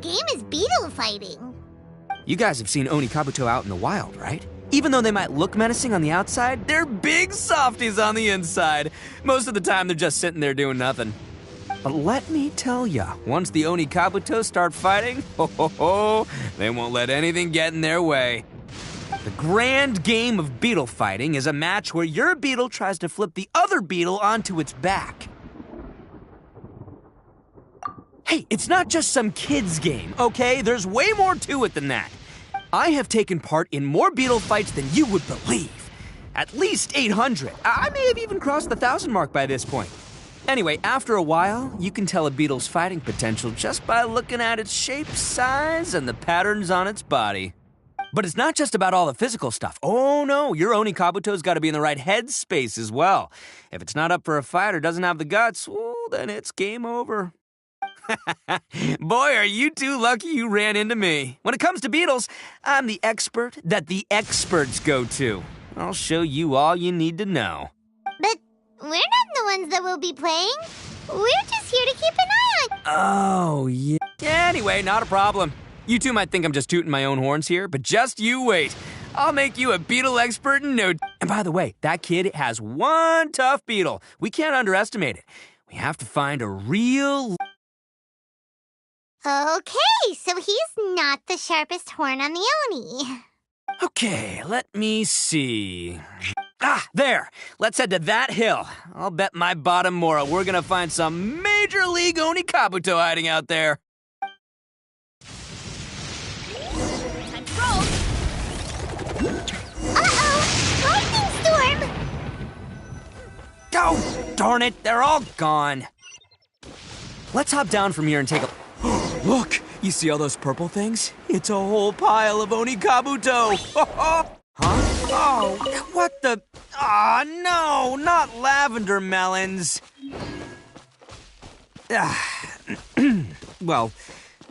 game is beetle fighting. You guys have seen Onikabuto out in the wild, right? Even though they might look menacing on the outside, they're big softies on the inside. Most of the time, they're just sitting there doing nothing. But let me tell ya, once the Onikabuto start fighting, they won't let anything get in their way. The grand game of beetle fighting is a match where your beetle tries to flip the other beetle onto its back. Hey, it's not just some kid's game, okay? There's way more to it than that. I have taken part in more beetle fights than you would believe. At least 800. I may have even crossed the 1,000 mark by this point. Anyway, after a while, you can tell a beetle's fighting potential just by looking at its shape, size, and the patterns on its body. But it's not just about all the physical stuff. Oh no, your Onikabuto's got to be in the right headspace as well. If it's not up for a fight or doesn't have the guts, well, then it's game over. Boy, are you two lucky you ran into me. When it comes to beetles, I'm the expert that the experts go to. I'll show you all you need to know. But we're not the ones that will be playing. We're just here to keep an eye on. Oh, yeah. Anyway, not a problem. You two might think I'm just tooting my own horns here, but just you wait. I'll make you a beetle expert in no time. And by the way, that kid has one tough beetle. We can't underestimate it. We have to find a real... Okay, so he's not the sharpest horn on the Oni. Okay, let me see. Ah, there! Let's head to that hill. I'll bet my bottom moral we're gonna find some Major League Onikabuto hiding out there. Time to roll! Uh-oh! Lightning storm! Oh, darn it, they're all gone. Let's hop down from here and take a... Look, you see all those purple things? It's a whole pile of Onikabuto. Huh? Oh, what the... Ah, no, not lavender melons. Well,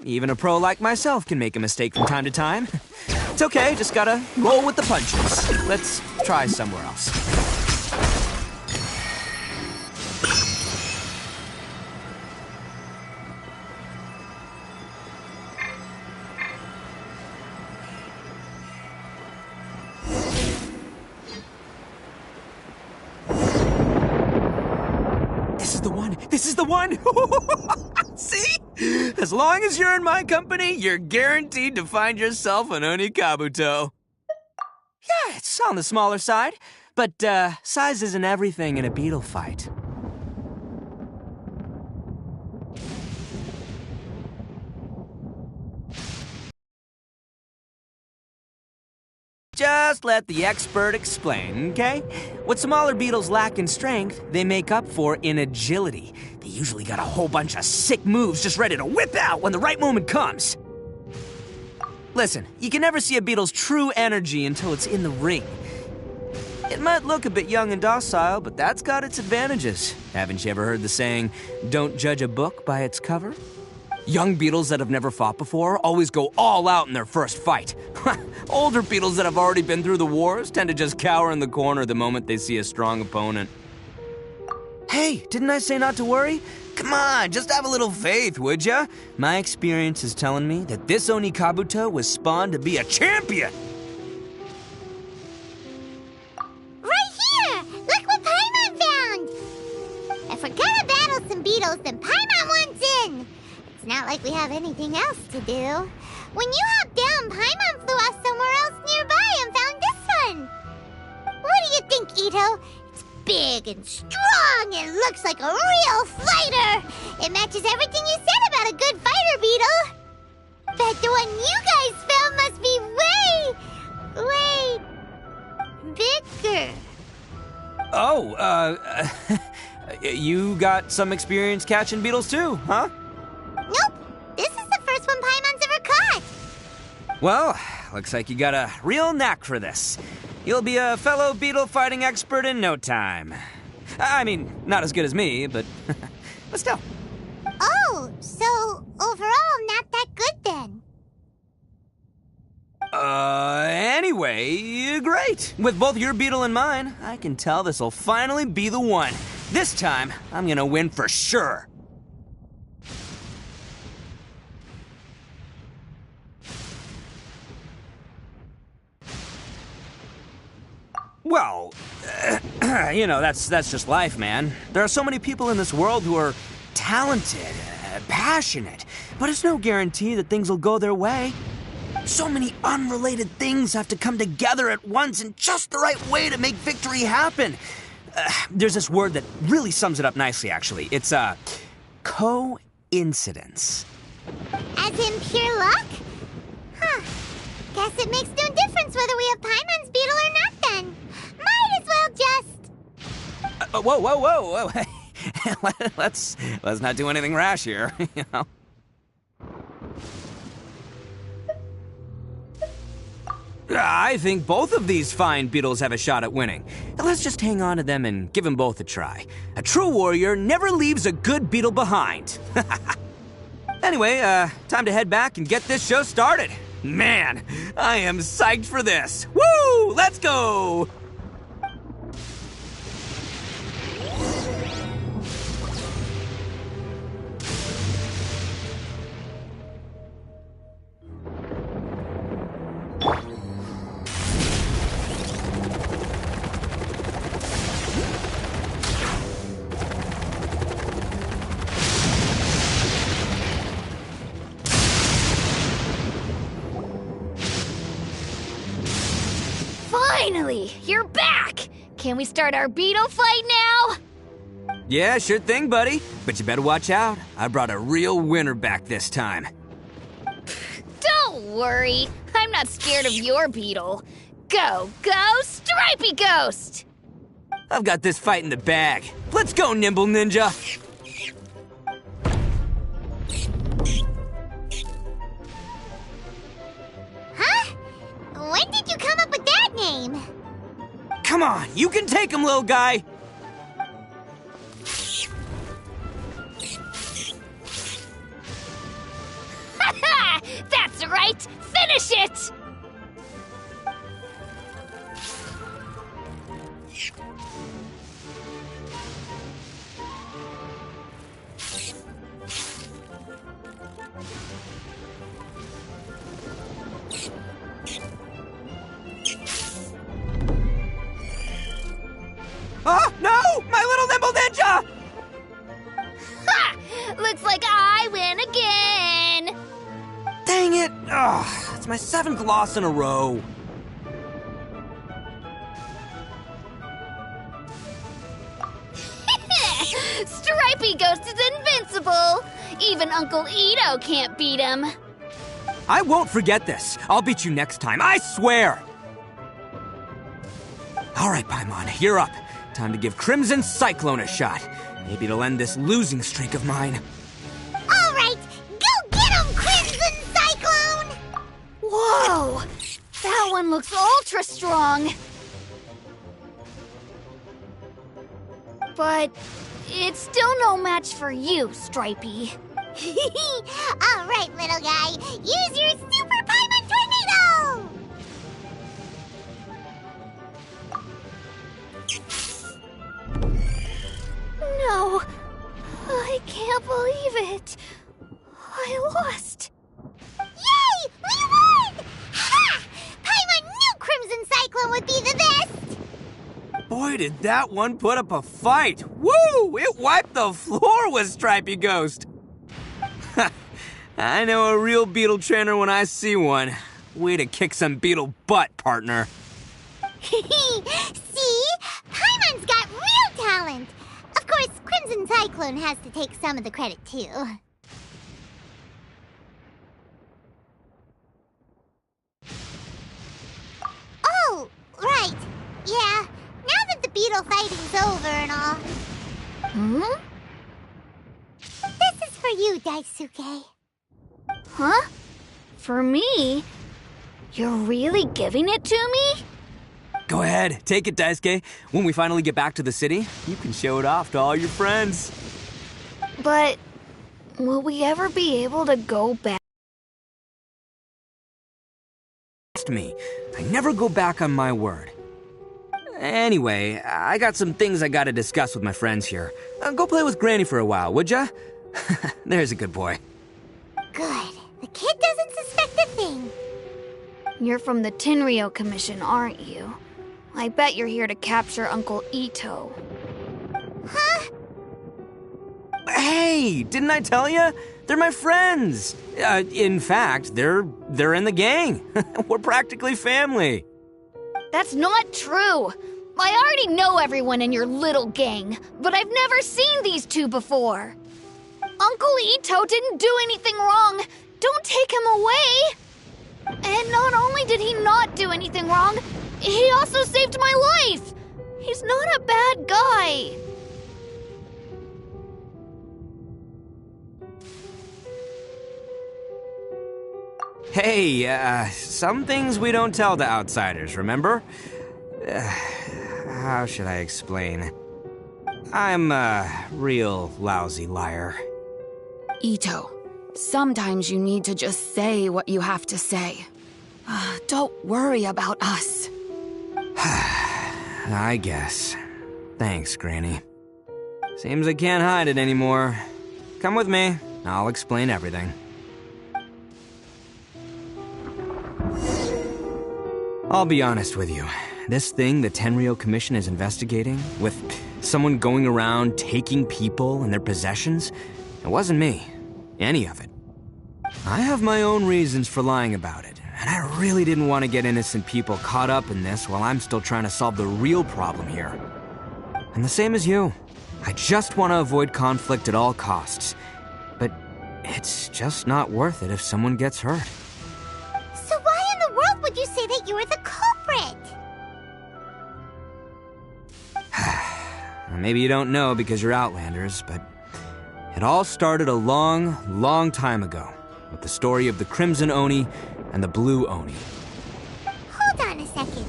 even a pro like myself can make a mistake from time to time. It's okay, just gotta roll with the punches. Let's try somewhere else. This is the one! See? As long as you're in my company, you're guaranteed to find yourself an Onikabuto. Yeah, it's on the smaller side, but size isn't everything in a beetle fight. Just let the expert explain, okay? What smaller beetles lack in strength, they make up for in agility. They usually got a whole bunch of sick moves just ready to whip out when the right moment comes. Listen, you can never see a beetle's true energy until it's in the ring. It might look a bit young and docile, but that's got its advantages. Haven't you ever heard the saying, don't judge a book by its cover? Young beetles that have never fought before always go all out in their first fight. Older beetles that have already been through the wars tend to just cower in the corner the moment they see a strong opponent. Hey, didn't I say not to worry? Come on, just have a little faith, would ya? My experience is telling me that this Onikabuto was spawned to be a champion. Right here! Look what Paimon found! If we're gonna battle some beetles, then Paimon wants in! It's not like we have anything else to do. When you hopped down, Paimon flew off somewhere else nearby and found this one. What do you think, Ito? It's big and strong and looks like a real fighter. It matches everything you said about a good fighter, beetle. Bet the one you guys found must be way bigger. Oh, you got some experience catching beetles too, huh? Nope. This is the first one Paimon's ever caught. Well, looks like you got a real knack for this. You'll be a fellow beetle fighting expert in no time. I mean, not as good as me, but still. Oh, so overall not that good then. Anyway, great. With both your beetle and mine, I can tell this'll finally be the one. This time, I'm gonna win for sure. Well, that's just life, man. There are so many people in this world who are talented, passionate, but it's no guarantee that things will go their way. So many unrelated things have to come together at once in just the right way to make victory happen. There's this word that really sums it up nicely, actually. It's, coincidence. As in pure luck? Huh. Guess it makes no difference whether we have Paimon's beetle or not then. Might as well just... Whoa. let's not do anything rash here, you know? I think both of these fine beetles have a shot at winning. Let's just hang on to them and give them both a try. A true warrior never leaves a good beetle behind. Anyway, time to head back and get this show started. Man, I am psyched for this. Woo! Let's go! Finally, you're back! Can we start our beetle fight now? Yeah, sure thing, buddy. But you better watch out. I brought a real winner back this time. Don't worry, I'm not scared of your beetle. Go, Stripey Ghost! I've got this fight in the bag. Let's go, Nimble Ninja! Huh? When did you come up with that name? Come on, you can take him, little guy! Ha! That's right! Finish it! Oh, no! My little Nimble Ninja! Ha! Looks like I win again! Dang it! Ugh, it's my 7th loss in a row. Stripey Ghost is invincible! Even Uncle Ito can't beat him. I won't forget this. I'll beat you next time, I swear! All right, Paimon, you're up. Time to give Crimson Cyclone a shot. Maybe it'll end this losing streak of mine. All right, go get him, Crimson Cyclone! Whoa! That one looks ultra strong. But it's still no match for you, Stripey. All right, little guy, use your Super Paimon Tornado! No, I can't believe it. I lost. Yay! We won! Ha! Paimon knew Crimson Cyclone would be the best! Boy, did that one put up a fight. Woo! It wiped the floor with Stripey Ghost. I know a real beetle trainer when I see one. Way to kick some beetle butt, partner. See? Paimon's got real talent! Of course, Crimson Cyclone has to take some of the credit, too. Oh, right. Yeah, now that the beetle fighting's over and all. Hmm? This is for you, Daisuke. Huh? For me? You're really giving it to me? Go ahead, take it, Daisuke. When we finally get back to the city, you can show it off to all your friends. But will we ever be able to go back? Trust me, I never go back on my word. Anyway, I got some things I gotta discuss with my friends here. Go play with Granny for a while, would ya? There's a good boy. Good. The kid doesn't suspect a thing. You're from the Tenryo Commission, aren't you? I bet you're here to capture Uncle Ito. Huh? Hey, didn't I tell you? They're my friends. In fact, they're in the gang. We're practically family. That's not true. I already know everyone in your little gang, but I've never seen these two before. Uncle Ito didn't do anything wrong. Don't take him away. And not only did he not do anything wrong, he also saved my life. He's not a bad guy. Hey, some things we don't tell to outsiders, remember? How should I explain? I'm a real lousy liar. Ito, sometimes you need to just say what you have to say. Don't worry about us. I guess. Thanks, Granny. Seems I can't hide it anymore. Come with me. I'll explain everything. I'll be honest with you. This thing the Tenryou Commission is investigating, with someone going around taking people and their possessions, it wasn't me. Any of it. I have my own reasons for lying about it, and I really didn't want to get innocent people caught up in this while I'm still trying to solve the real problem here. And the same as you. I just want to avoid conflict at all costs. But it's just not worth it if someone gets hurt. So why in the world would you say that you were the culprit? Maybe you don't know because you're Outlanders, but it all started a long, long time ago with the story of the Crimson Oni and the Blue Oni. Hold on a second.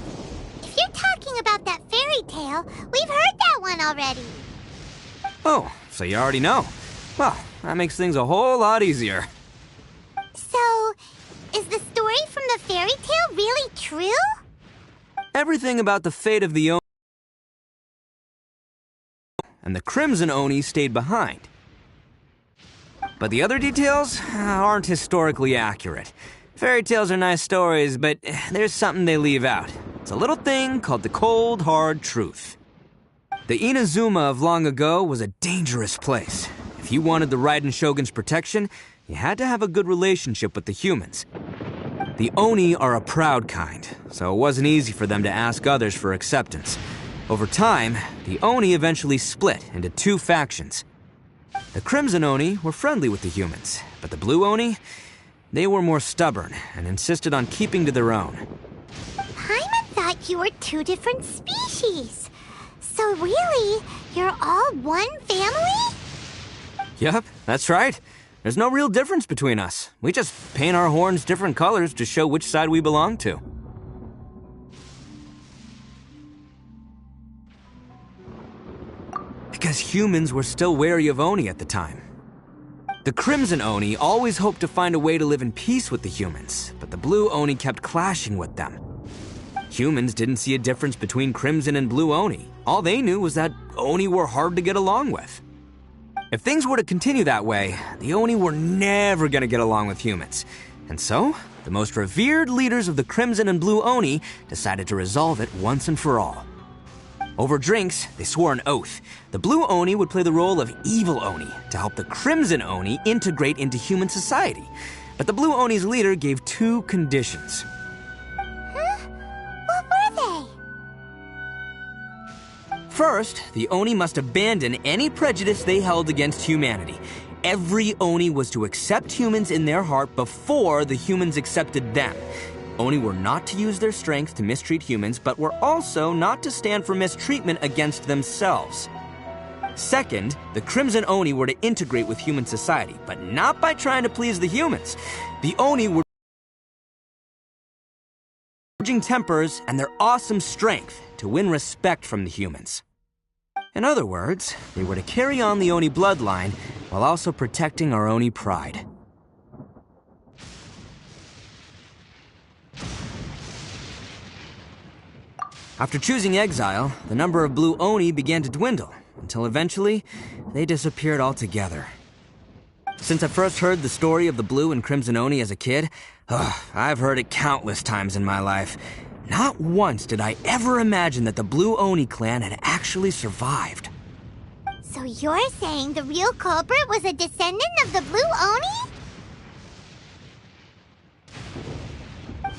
If you're talking about that fairy tale, we've heard that one already. Oh, so you already know. Well, that makes things a whole lot easier. So, is the story from the fairy tale really true? Everything about the fate of the Oni and the Crimson Oni stayed behind. But the other details aren't historically accurate. Fairy tales are nice stories, but there's something they leave out. It's a little thing called the cold, hard truth. The Inazuma of long ago was a dangerous place. If you wanted the Raiden Shogun's protection, you had to have a good relationship with the humans. The Oni are a proud kind, so it wasn't easy for them to ask others for acceptance. Over time, the Oni eventually split into two factions. The Crimson Oni were friendly with the humans, but the Blue Oni, they were more stubborn and insisted on keeping to their own. Paimon thought you were two different species. So really, you're all one family? Yep, that's right. There's no real difference between us. We just paint our horns different colors to show which side we belong to. Because humans were still wary of Oni at the time. The Crimson Oni always hoped to find a way to live in peace with the humans, but the Blue Oni kept clashing with them. Humans didn't see a difference between Crimson and Blue Oni. All they knew was that Oni were hard to get along with. If things were to continue that way, the Oni were never gonna get along with humans. And so, the most revered leaders of the Crimson and Blue Oni decided to resolve it once and for all. Over drinks, they swore an oath. The Blue Oni would play the role of evil Oni to help the Crimson Oni integrate into human society. But the Blue Oni's leader gave two conditions. Huh? What were they? First, the Oni must abandon any prejudice they held against humanity. Every Oni was to accept humans in their heart before the humans accepted them. Oni were not to use their strength to mistreat humans, but were also not to stand for mistreatment against themselves. Second, the Crimson Oni were to integrate with human society, but not by trying to please the humans. The Oni were urging tempers and their awesome strength to win respect from the humans. In other words, they were to carry on the Oni bloodline while also protecting our Oni pride. After choosing exile, the number of Blue Oni began to dwindle, until eventually, they disappeared altogether. Since I first heard the story of the Blue and Crimson Oni as a kid, I've heard it countless times in my life. Not once did I ever imagine that the Blue Oni clan had actually survived. So you're saying the real culprit was a descendant of the Blue Oni?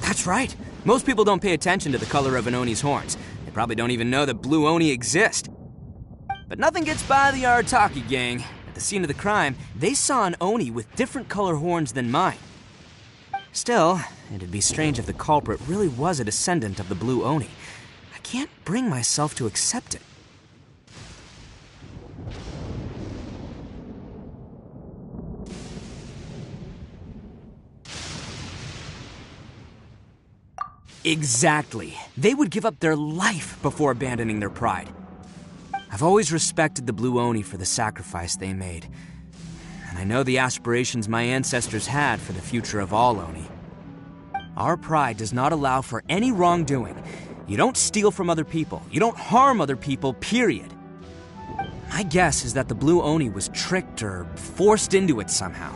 That's right. Most people don't pay attention to the color of an Oni's horns. They probably don't even know that Blue Oni exist. But nothing gets by the Arataki gang. At the scene of the crime, they saw an Oni with different color horns than mine. Still, it'd be strange if the culprit really was a descendant of the Blue Oni. I can't bring myself to accept it. Exactly. They would give up their life before abandoning their pride. I've always respected the Blue Oni for the sacrifice they made. And I know the aspirations my ancestors had for the future of all Oni. Our pride does not allow for any wrongdoing. You don't steal from other people. You don't harm other people, period. My guess is that the Blue Oni was tricked or forced into it somehow.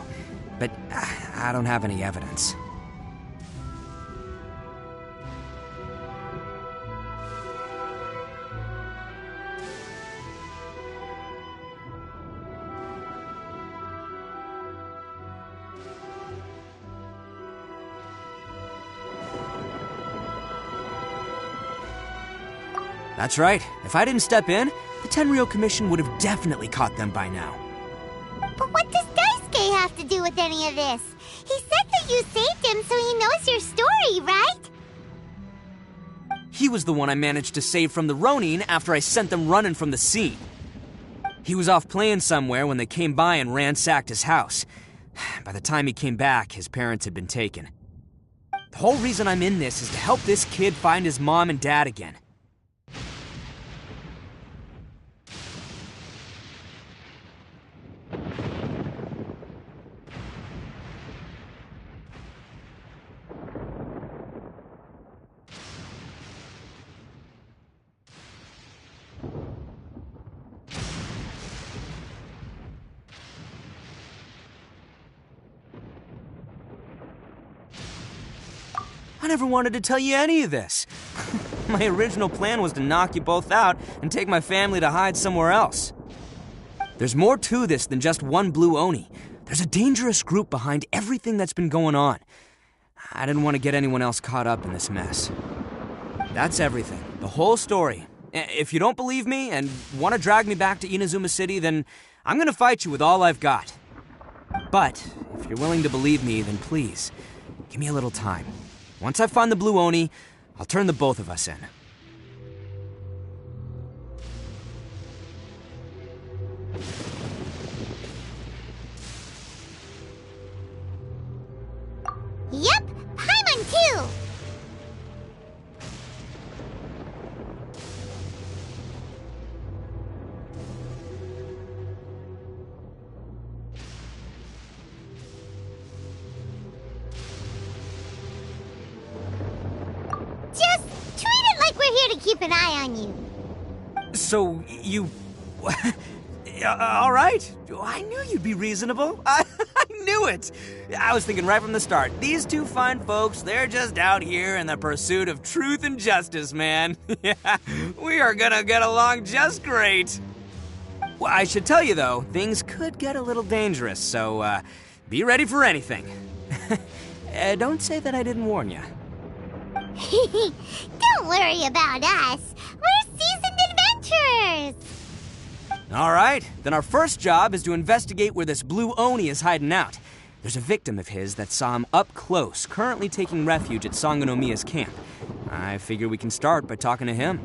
But I don't have any evidence. That's right. If I didn't step in, the Tenryou Commission would have definitely caught them by now. But what does Daisuke have to do with any of this? He said that you saved him so he knows your story, right? He was the one I managed to save from the Ronin after I sent them running from the scene. He was off playing somewhere when they came by and ransacked his house. By the time he came back, his parents had been taken. The whole reason I'm in this is to help this kid find his mom and dad again. I never wanted to tell you any of this. My original plan was to knock you both out and take my family to hide somewhere else. There's more to this than just one Blue Oni. There's a dangerous group behind everything that's been going on. I didn't want to get anyone else caught up in this mess. That's everything. The whole story. If you don't believe me and want to drag me back to Inazuma City, then I'm going to fight you with all I've got. But if you're willing to believe me, then please, give me a little time. Once I find the Blue Oni, I'll turn the both of us in. Yep, Paimon too! Just treat it like we're here to keep an eye on you. So, you... all right. I knew you'd be reasonable. I knew it. I was thinking right from the start, these two fine folks, they're just out here in the pursuit of truth and justice, man. Yeah, we are gonna get along just great. Well, I should tell you, though, things could get a little dangerous, so be ready for anything. Don't say that I didn't warn you. Don't worry about us. We're seasoned adventurers. All right, then our first job is to investigate where this Blue Oni is hiding out. There's a victim of his that saw him up close, currently taking refuge at Sangonomiya's camp. I figure we can start by talking to him.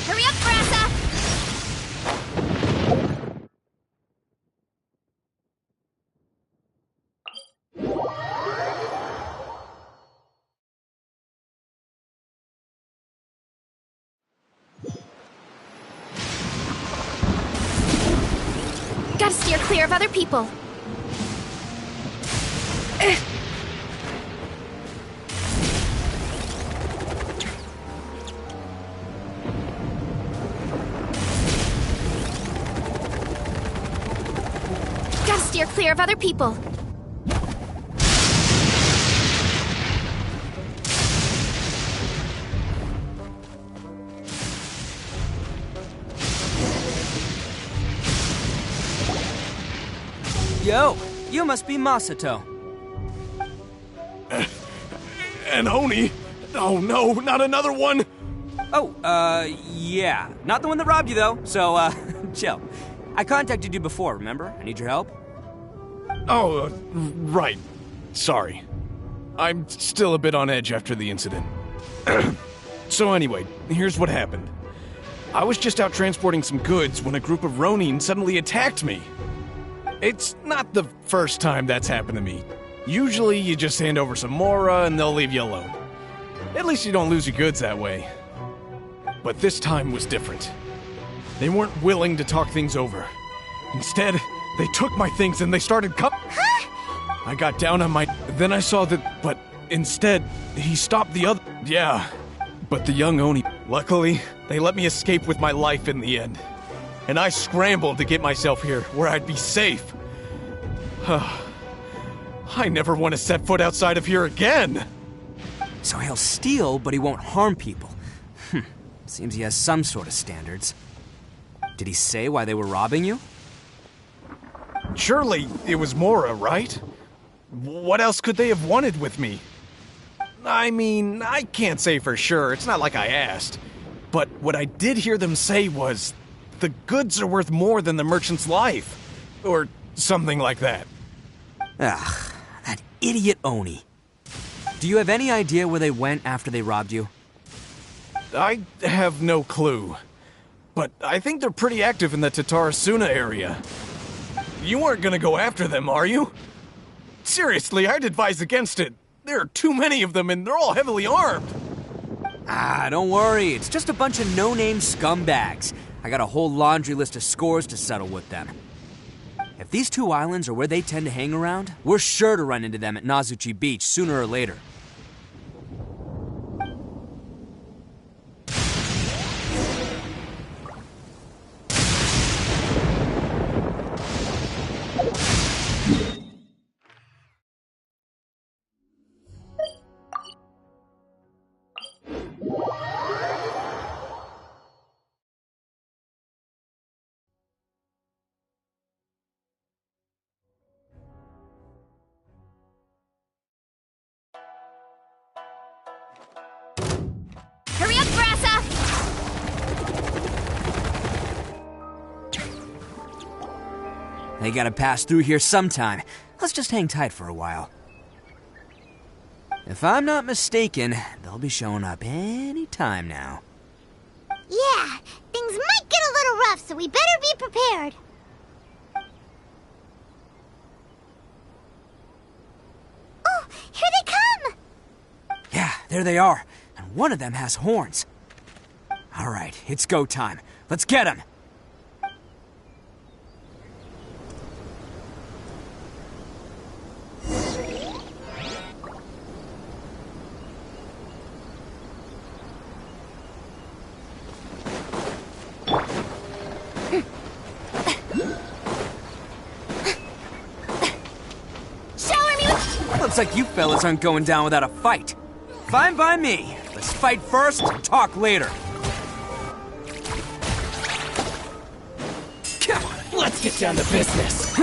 Hurry up, Brassa! Gotta steer clear of other people. Gotta steer clear of other people. Yo, you must be Masato. And Oni? Oh no, not another one! Oh, yeah. Not the one that robbed you, though, so, chill. I contacted you before, remember? I need your help. Oh, right. Sorry. I'm still a bit on edge after the incident. So anyway, here's what happened. I was just out transporting some goods when a group of Ronin suddenly attacked me. It's not the first time that's happened to me. Usually you just hand over some Mora and they'll leave you alone. At least you don't lose your goods that way. But this time was different. They weren't willing to talk things over. Instead, they took my things and they started I got down on my... Then I saw that... But instead, he stopped the other... Yeah, but the young Oni... Luckily, they let me escape with my life in the end. And I scrambled to get myself here, where I'd be safe. I never want to set foot outside of here again! So he'll steal, but he won't harm people. Seems he has some sort of standards. Did he say why they were robbing you? Surely it was Mora, right? What else could they have wanted with me? I mean, I can't say for sure, it's not like I asked. But what I did hear them say was, the goods are worth more than the merchant's life. Or something like that. Ugh, that idiot Oni. Do you have any idea where they went after they robbed you? I have no clue. But I think they're pretty active in the Tatarasuna area. You aren't gonna go after them, are you? Seriously, I'd advise against it. There are too many of them and they're all heavily armed. Don't worry. It's just a bunch of no-name scumbags. I got a whole laundry list of scores to settle with them. If these two islands are where they tend to hang around, we're sure to run into them at Nazuchi Beach sooner or later. Hurry up, Grassa! They gotta pass through here sometime. Let's just hang tight for a while. If I'm not mistaken, they'll be showing up any time now. Yeah, things might get a little rough, so we better be prepared. Oh, here they come! Yeah, there they are. And one of them has horns. All right, it's go time. Let's get him! Looks like you fellas aren't going down without a fight. Fine by me. Let's fight first and talk later. Come on, let's get down to business.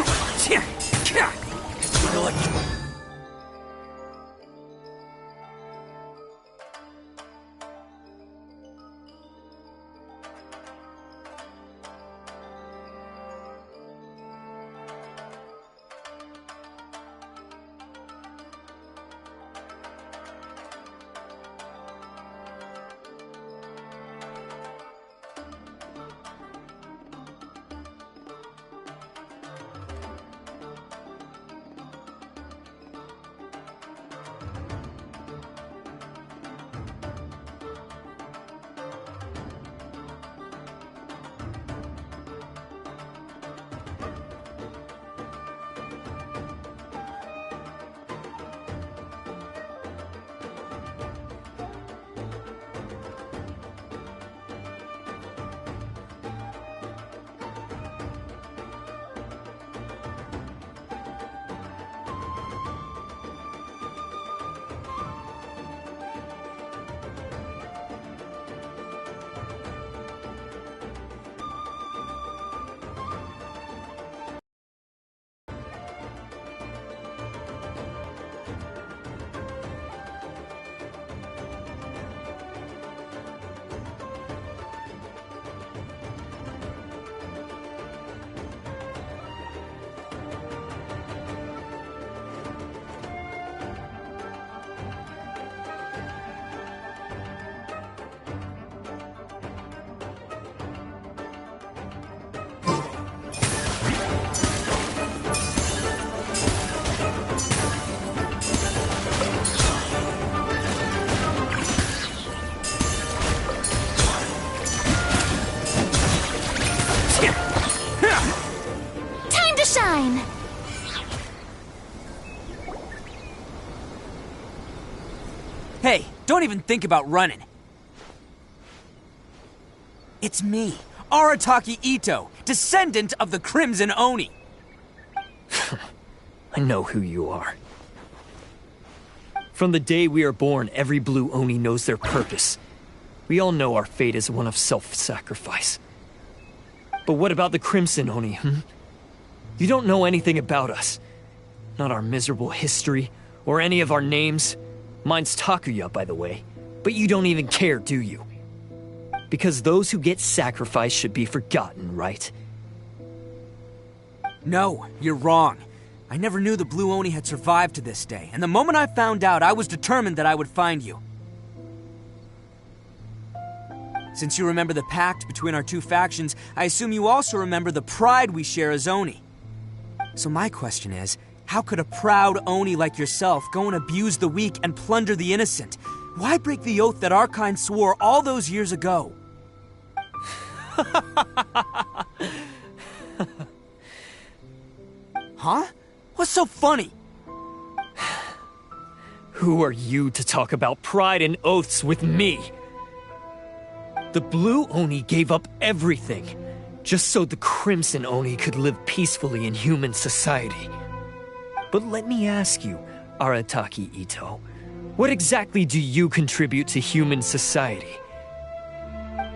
time. Hey, don't even think about running. It's me, Arataki Ito, descendant of the Crimson Oni. I know who you are. From the day we are born, every blue Oni knows their purpose. We all know our fate is one of self-sacrifice. But what about the Crimson Oni, You don't know anything about us. Not our miserable history, or any of our names. Mine's Takuya, by the way. But you don't even care, do you? Because those who get sacrificed should be forgotten, right? No, you're wrong. I never knew the Blue Oni had survived to this day, and the moment I found out, I was determined that I would find you. Since you remember the pact between our two factions, I assume you also remember the pride we share as Oni. So my question is, how could a proud Oni like yourself go and abuse the weak and plunder the innocent? Why break the oath that our kind swore all those years ago? Huh? What's so funny? Who are you to talk about pride and oaths with me? The Blue Oni gave up everything, just so the Crimson Oni could live peacefully in human society. But let me ask you, Arataki Ito, what exactly do you contribute to human society?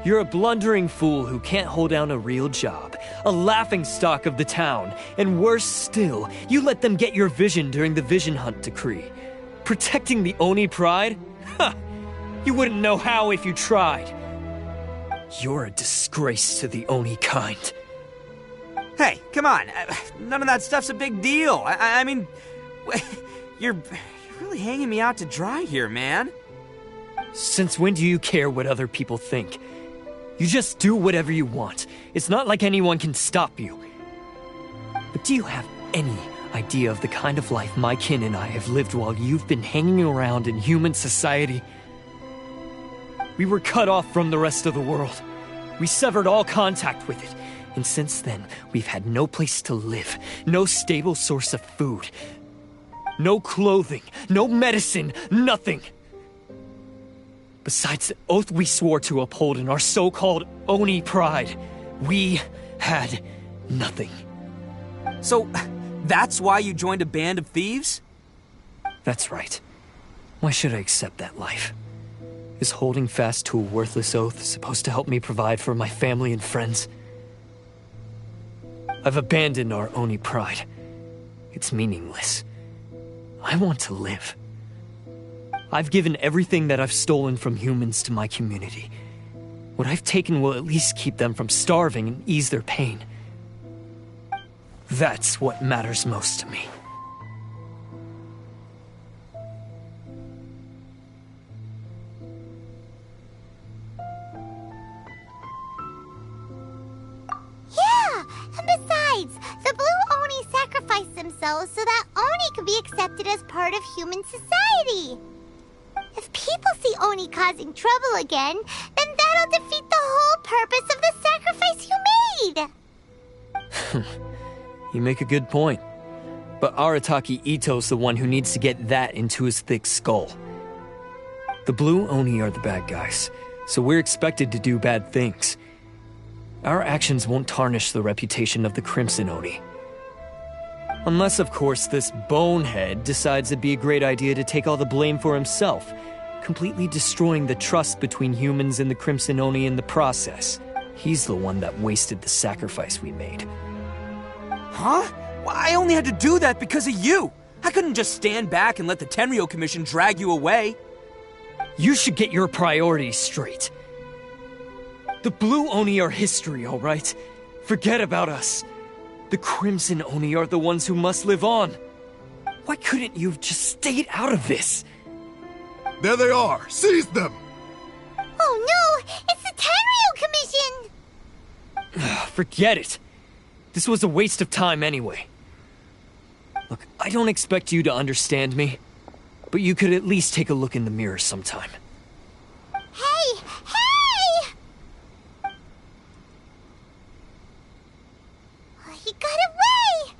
You're a blundering fool who can't hold down a real job, a laughingstock of the town, and worse still, you let them get your vision during the Vision Hunt decree. Protecting the Oni pride? Ha! You wouldn't know how if you tried. You're a disgrace to the Oni kind. Hey, come on. None of that stuff's a big deal. I mean, you're really hanging me out to dry here, man. Since when do you care what other people think? You just do whatever you want. It's not like anyone can stop you. But do you have any idea of the kind of life my kin and I have lived while you've been hanging around in human society? We were cut off from the rest of the world. We severed all contact with it. And since then, we've had no place to live, no stable source of food, no clothing, no medicine, nothing. Besides the oath we swore to uphold in our so-called Oni pride, we had nothing. So, that's why you joined a band of thieves? That's right. Why should I accept that life? Is holding fast to a worthless oath supposed to help me provide for my family and friends? I've abandoned our Oni pride. It's meaningless. I want to live. I've given everything that I've stolen from humans to my community. What I've taken will at least keep them from starving and ease their pain. That's what matters most to me. Yeah, and besides, the Blue Oni sacrificed themselves so that Oni could be accepted as part of human society. If people see Oni causing trouble again, then that'll defeat the whole purpose of the sacrifice you made. You make a good point. But Arataki Ito's the one who needs to get that into his thick skull. The Blue Oni are the bad guys, so we're expected to do bad things. Our actions won't tarnish the reputation of the Crimson Oni. Unless, of course, this bonehead decides it'd be a great idea to take all the blame for himself, completely destroying the trust between humans and the Crimson Oni in the process. He's the one that wasted the sacrifice we made. Huh? Well, I only had to do that because of you. I couldn't just stand back and let the Tenryo Commission drag you away. You should get your priorities straight. The Blue Oni are history, all right? Forget about us. The Crimson Oni are the ones who must live on. Why couldn't you have just stayed out of this? There they are! Seize them! Oh no! It's the Tenryo Commission! Forget it. This was a waste of time anyway. Look, I don't expect you to understand me, but you could at least take a look in the mirror sometime. Hey! Hey! He got away!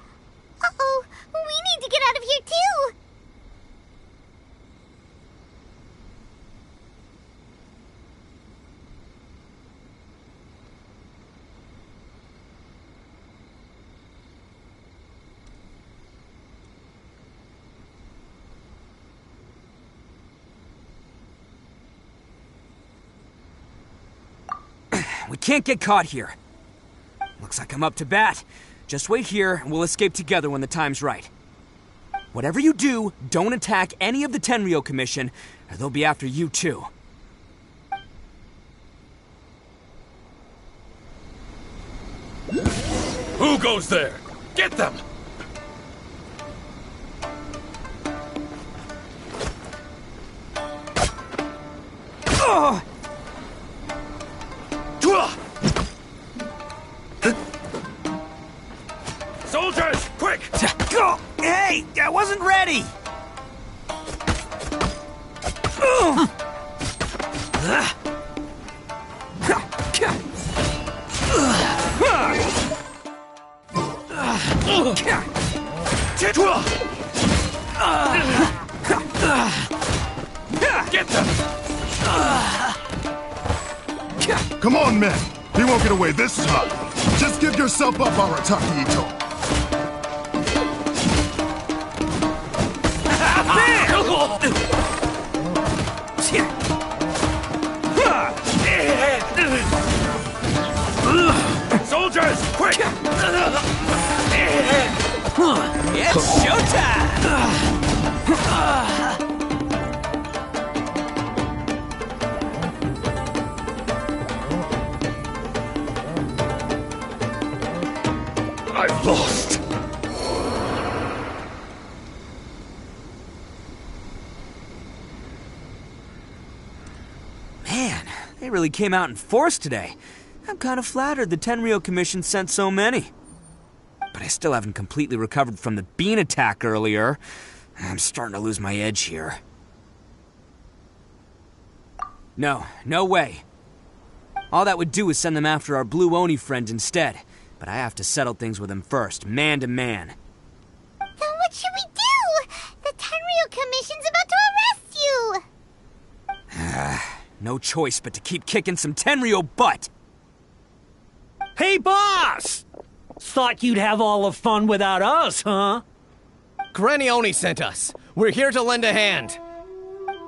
We can't get caught here. Looks like I'm up to bat. Just wait here, and we'll escape together when the time's right. Whatever you do, don't attack any of the Tenryo Commission, or they'll be after you too. Who goes there? Get them! Oh! Soldiers, quick! Go! Hey, I wasn't ready! Get them! Come on, men. He won't get away this time. Just give yourself up, Arataki Ito. Soldiers, quick! It's showtime! I've lost. Man, they really came out in force today. I'm kind of flattered the Tenryo Commission sent so many. But I still haven't completely recovered from the bean attack earlier. I'm starting to lose my edge here. No way. All that would do is send them after our blue Oni friend instead. But I have to settle things with him first, man to man. Then what should we do? The Tenryo Commission's about to arrest you! No choice but to keep kicking some Tenryo butt! Hey, boss! Thought you'd have all the fun without us, huh? Granny Oni sent us. We're here to lend a hand.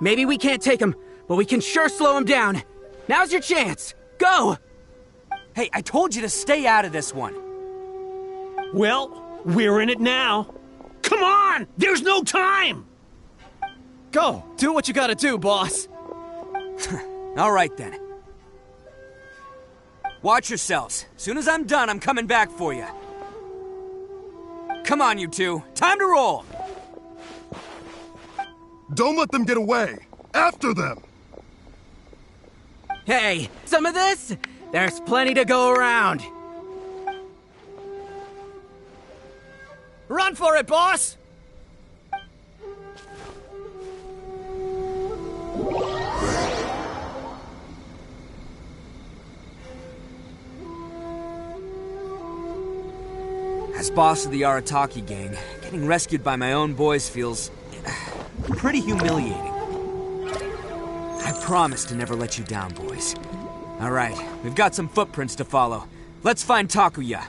Maybe we can't take him, but we can sure slow him down. Now's your chance. Go! Hey, I told you to stay out of this one. Well, we're in it now. Come on! There's no time! Go! Do what you gotta do, boss. All right, then. Watch yourselves. Soon as I'm done, I'm coming back for you. Come on, you two. Time to roll! Don't let them get away. After them. Hey, some of this? There's plenty to go around. Run for it, boss! As boss of the Arataki gang, getting rescued by my own boys feels pretty humiliating. I promise to never let you down, boys. All right, we've got some footprints to follow. Let's find Takuya.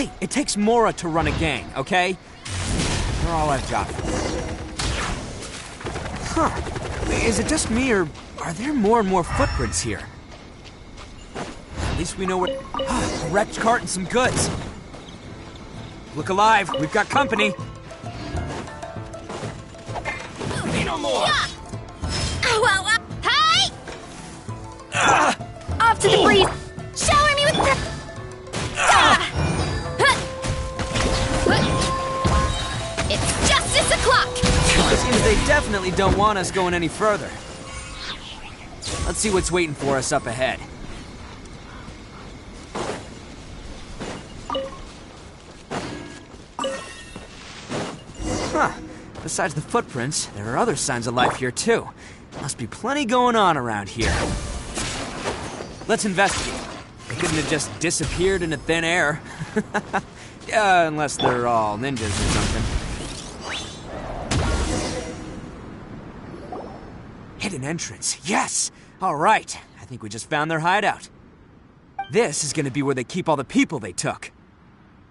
Hey, it takes Mora to run a gang, okay? They're all I've got. Huh. Is it just me, or are there more and more footprints here? At least we know where... a wrecked cart and some goods. Look alive, we've got company. Need no more. Hi! Off to the breeze! Shower me with the... It's justice o'clock! Seems they definitely don't want us going any further. Let's see what's waiting for us up ahead. Huh. Besides the footprints, there are other signs of life here too. Must be plenty going on around here. Let's investigate. They couldn't have just disappeared into thin air. Unless they're all ninjas or something. Hidden entrance, yes! All right, I think we just found their hideout. This is gonna be where they keep all the people they took.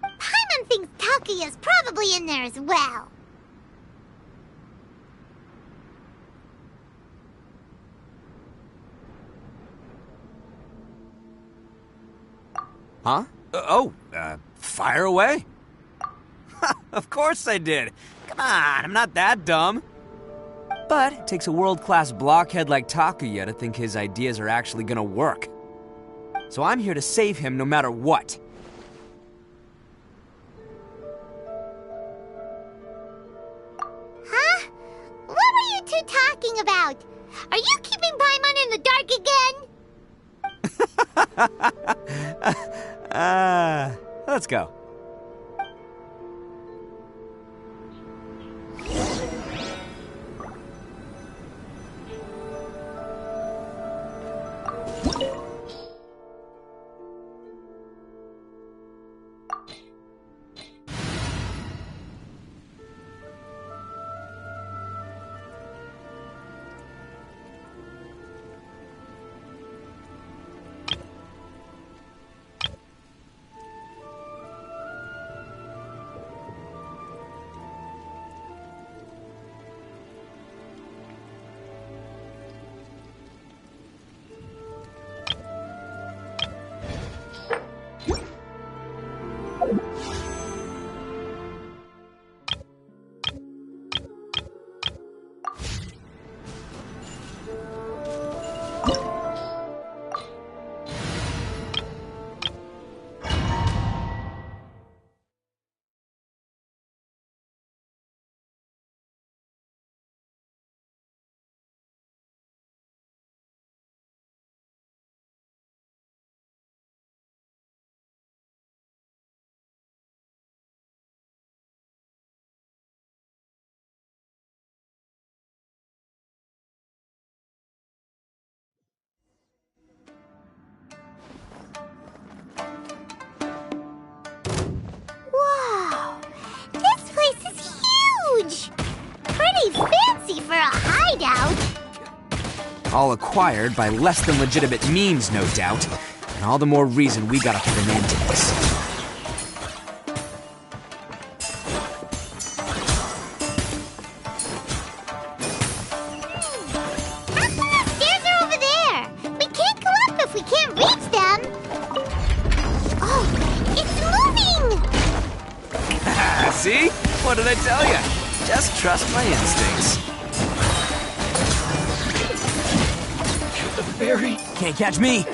Paimon thinks Takuya's probably in there as well. Huh? Fire away. Of course I did. Come on, I'm not that dumb. But it takes a world-class blockhead like Takuya to think his ideas are actually gonna work. So I'm here to save him no matter what. Huh? What were you two talking about? Are you keeping Paimon in the dark again? Let's go. Whoa! This place is huge! Pretty fancy for a hideout. All acquired by less than legitimate means, no doubt. And all the more reason we gotta put an end to this. The stairs are over there. We can't go up if we can't reach them. Oh, it's moving! See? What did I tell you? Just trust my instincts. The fairy? Can't catch me.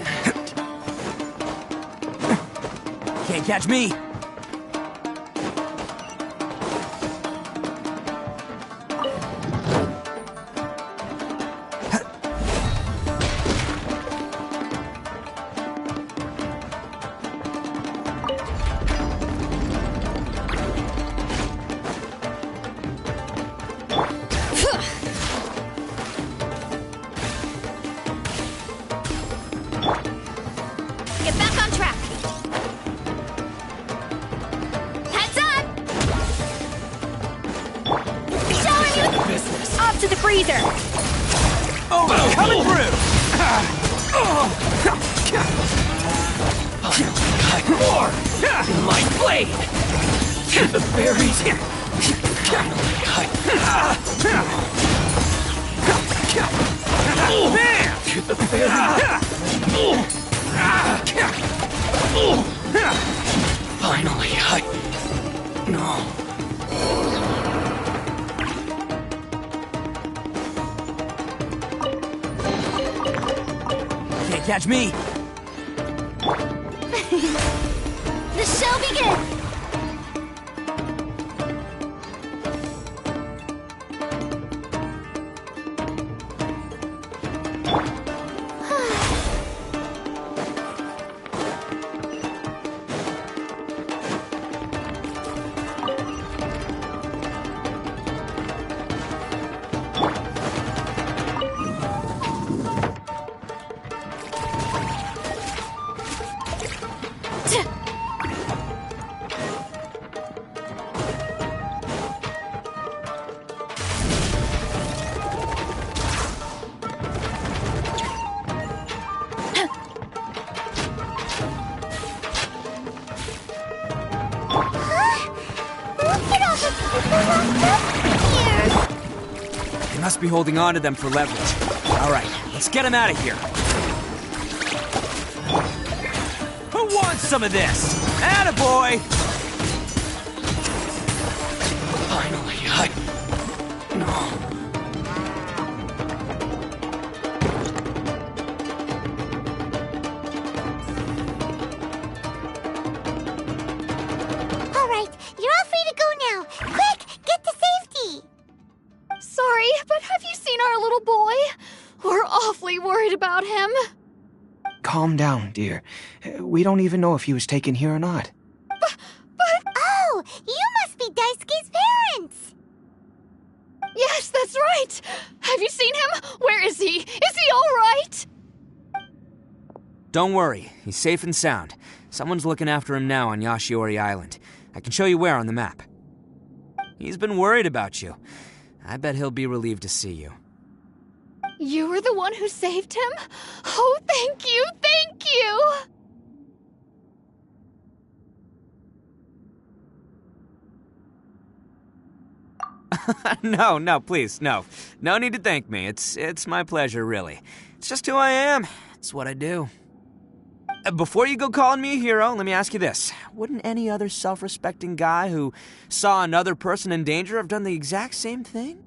Can't catch me. Get back on track. Heads up! Shower me with business. Off to the freezer. Oh, coming through! More! My blade! To the berries! To the berries! Finally, No. Can't catch me. The show begins! They must be holding on to them for leverage. All right, let's get them out of here. Who wants some of this? Attaboy! Finally, No. All right, you're all free to go now. Quick, get to safety. Sorry, but have you seen our little boy? We're awfully worried about him. Calm down, dear. We don't even know if he was taken here or not. But... Oh, you must be Daisuke's parents. Yes, that's right. Have you seen him? Where is he? Is he all right? Don't worry, he's safe and sound. Someone's looking after him now on Yashiori Island. I can show you where on the map. He's been worried about you. I bet he'll be relieved to see you. You were the one who saved him? Oh, thank you, thank you! No, please, no. No need to thank me. It's my pleasure, really. It's just who I am. It's what I do. Before you go calling me a hero, let me ask you this. Wouldn't any other self-respecting guy who saw another person in danger have done the exact same thing?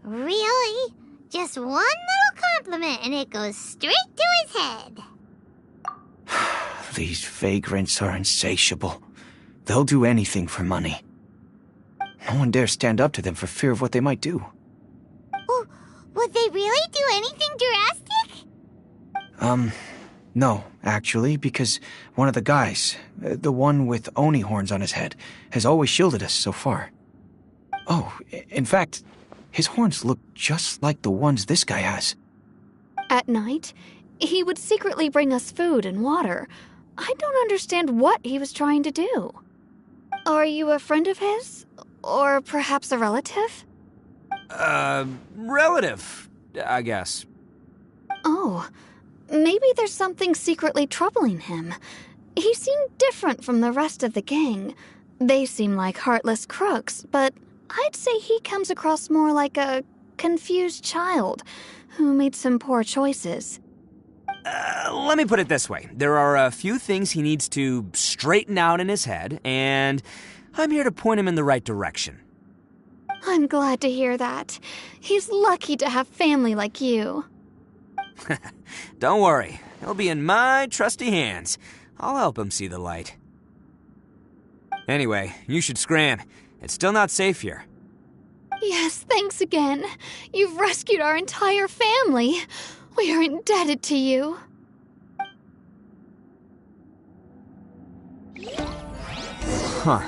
Really? Just one little compliment and it goes straight to his head. These vagrants are insatiable. They'll do anything for money. No one dares stand up to them for fear of what they might do. Oh, would they really do anything drastic? No, actually, because one of the guys, the one with Oni horns on his head, has always shielded us so far. Oh, in fact, his horns look just like the ones this guy has. At night, he would secretly bring us food and water. I don't understand what he was trying to do. Are you a friend of his? Or perhaps a relative? Relative, I guess. Oh, maybe there's something secretly troubling him. He seemed different from the rest of the gang. They seem like heartless crooks, but I'd say he comes across more like a confused child who made some poor choices. Let me put it this way. There are a few things he needs to straighten out in his head, and I'm here to point him in the right direction. I'm glad to hear that. He's lucky to have family like you. Don't worry. He'll be in my trusty hands. I'll help him see the light. Anyway, you should scram. It's still not safe here. Yes, thanks again. You've rescued our entire family. We are indebted to you. Huh.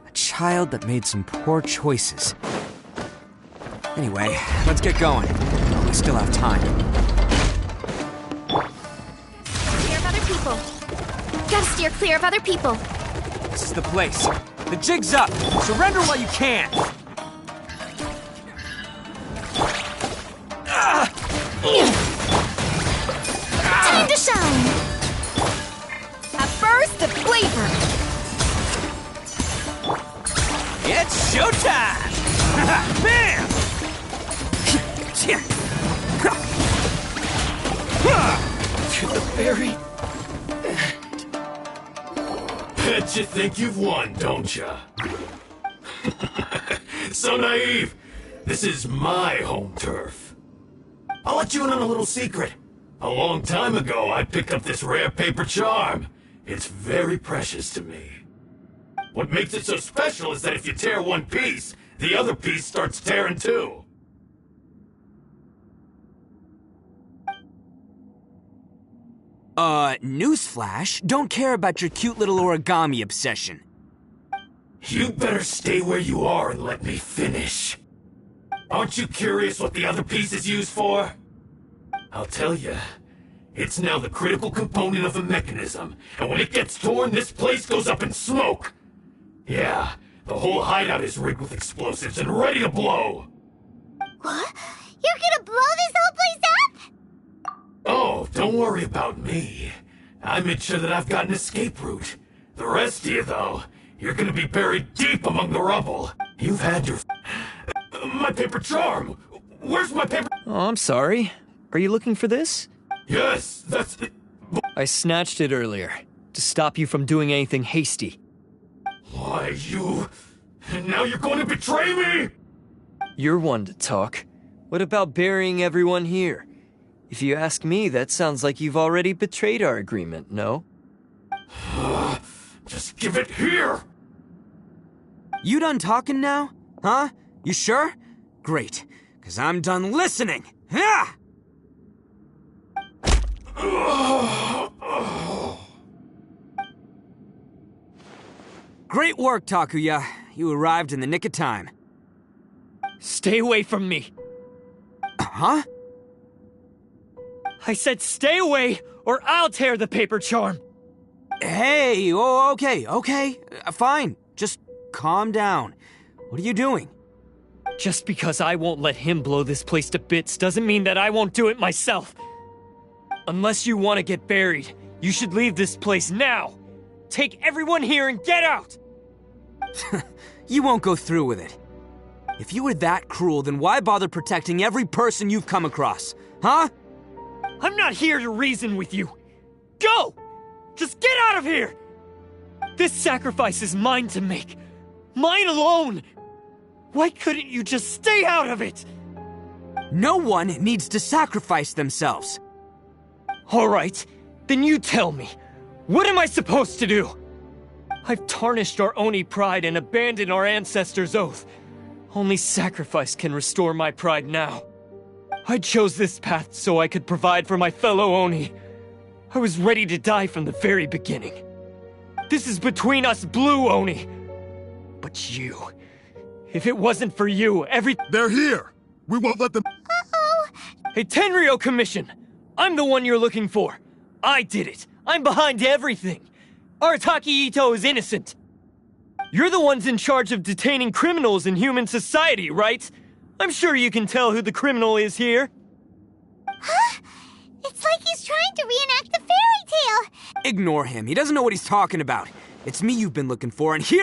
A child that made some poor choices. Anyway, let's get going. We still have time. Clear of other people. Gotta steer clear of other people. This is the place. The jig's up. Surrender while you can. Time to shine! At first, taste the flavor! It's showtime! Bam! To the very Bet you think you've won, don't ya? So naive. This is my home turf. I'll let you in on a little secret. A long time ago, I picked up this rare paper charm. It's very precious to me. What makes it so special is that if you tear one piece, the other piece starts tearing too. Newsflash, don't care about your cute little origami obsession. You better stay where you are and let me finish. Aren't you curious what the other piece is used for? I'll tell you. It's now the critical component of a mechanism, and when it gets torn, this place goes up in smoke. Yeah, the whole hideout is rigged with explosives and ready to blow. What? You're gonna blow this whole place up? Oh, don't worry about me. I made sure that I've got an escape route. The rest of you, though, you're gonna be buried deep among the rubble. You've had your... my paper charm! Where's my paper... Oh, I'm sorry. Are you looking for this? Yes, that's it. I snatched it earlier, to stop you from doing anything hasty. Why, you... now you're going to betray me?! You're one to talk. What about burying everyone here? If you ask me, that sounds like you've already betrayed our agreement, no? Just give it here! You done talking now? Huh? You sure? Great, 'cause I'm done listening! Ah! Great work, Takuya. You arrived in the nick of time. Stay away from me! Huh? I said stay away, or I'll tear the paper charm! Hey, oh, okay. Fine. Just calm down. What are you doing? Just because I won't let him blow this place to bits doesn't mean that I won't do it myself. Unless you want to get buried, you should leave this place now. Take everyone here and get out! You won't go through with it. If you were that cruel, then why bother protecting every person you've come across? Huh? I'm not here to reason with you. Go! Just get out of here! This sacrifice is mine to make. Mine alone! Why couldn't you just stay out of it? No one needs to sacrifice themselves. All right, then you tell me. What am I supposed to do? I've tarnished our Oni pride and abandoned our ancestors' oath. Only sacrifice can restore my pride now. I chose this path so I could provide for my fellow Oni. I was ready to die from the very beginning. This is between us Blue Oni. But you... if it wasn't for you, They're here! We won't let them... Uh-oh! Hey, Tenryo Commission! I'm the one you're looking for. I did it. I'm behind everything. Arataki Ito is innocent. You're the ones in charge of detaining criminals in human society, right? I'm sure you can tell who the criminal is here. Huh? It's like he's trying to reenact the fairy tale. Ignore him. He doesn't know what he's talking about. It's me you've been looking for, and here...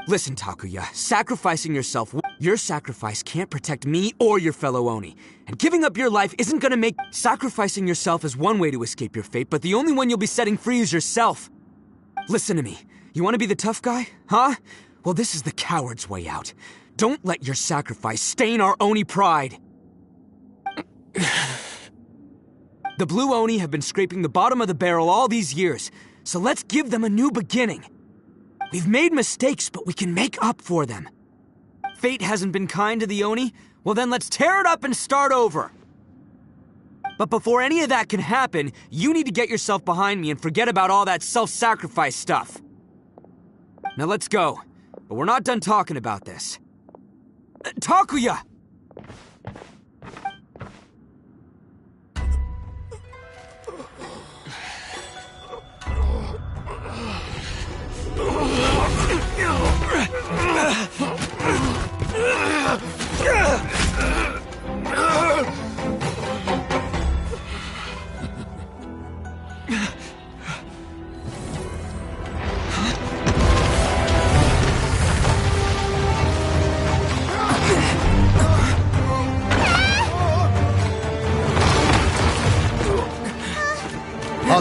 Listen, Takuya. Sacrificing yourself... Your sacrifice can't protect me or your fellow Oni. And giving up your life isn't gonna make... Sacrificing yourself is one way to escape your fate, but the only one you'll be setting free is yourself. Listen to me. You want to be the tough guy? Huh? Well, this is the coward's way out. Don't let your sacrifice stain our Oni pride. The Blue Oni have been scraping the bottom of the barrel all these years, so let's give them a new beginning. We've made mistakes, but we can make up for them. Fate hasn't been kind to the Oni? Well then let's tear it up and start over. But before any of that can happen, you need to get yourself behind me and forget about all that self-sacrifice stuff. Now let's go. But we're not done talking about this. Takuya!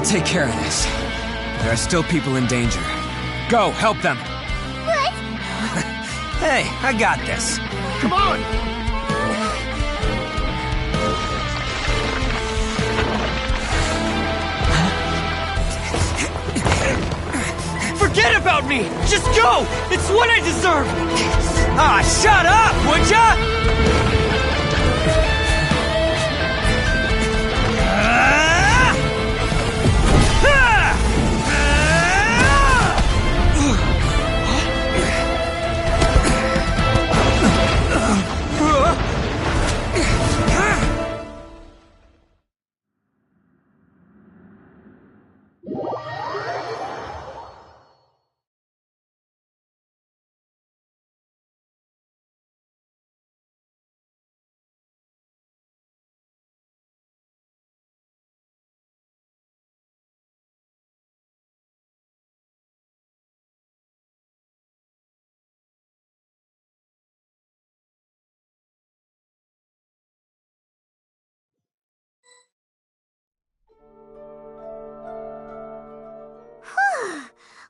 take care of this. There are still people in danger. Go, help them. What? Hey, I got this. Come on! Forget about me! Just go! It's what I deserve! Ah, shut up, would ya?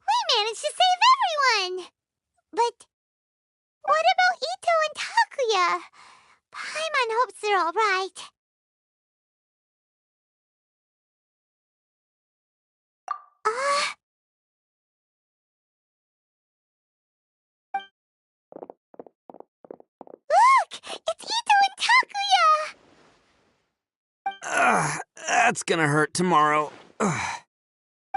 We managed to save everyone! But what about Ito and Takuya? Paimon hopes they're alright. Look! It's Ito and Takuya! That's gonna hurt tomorrow.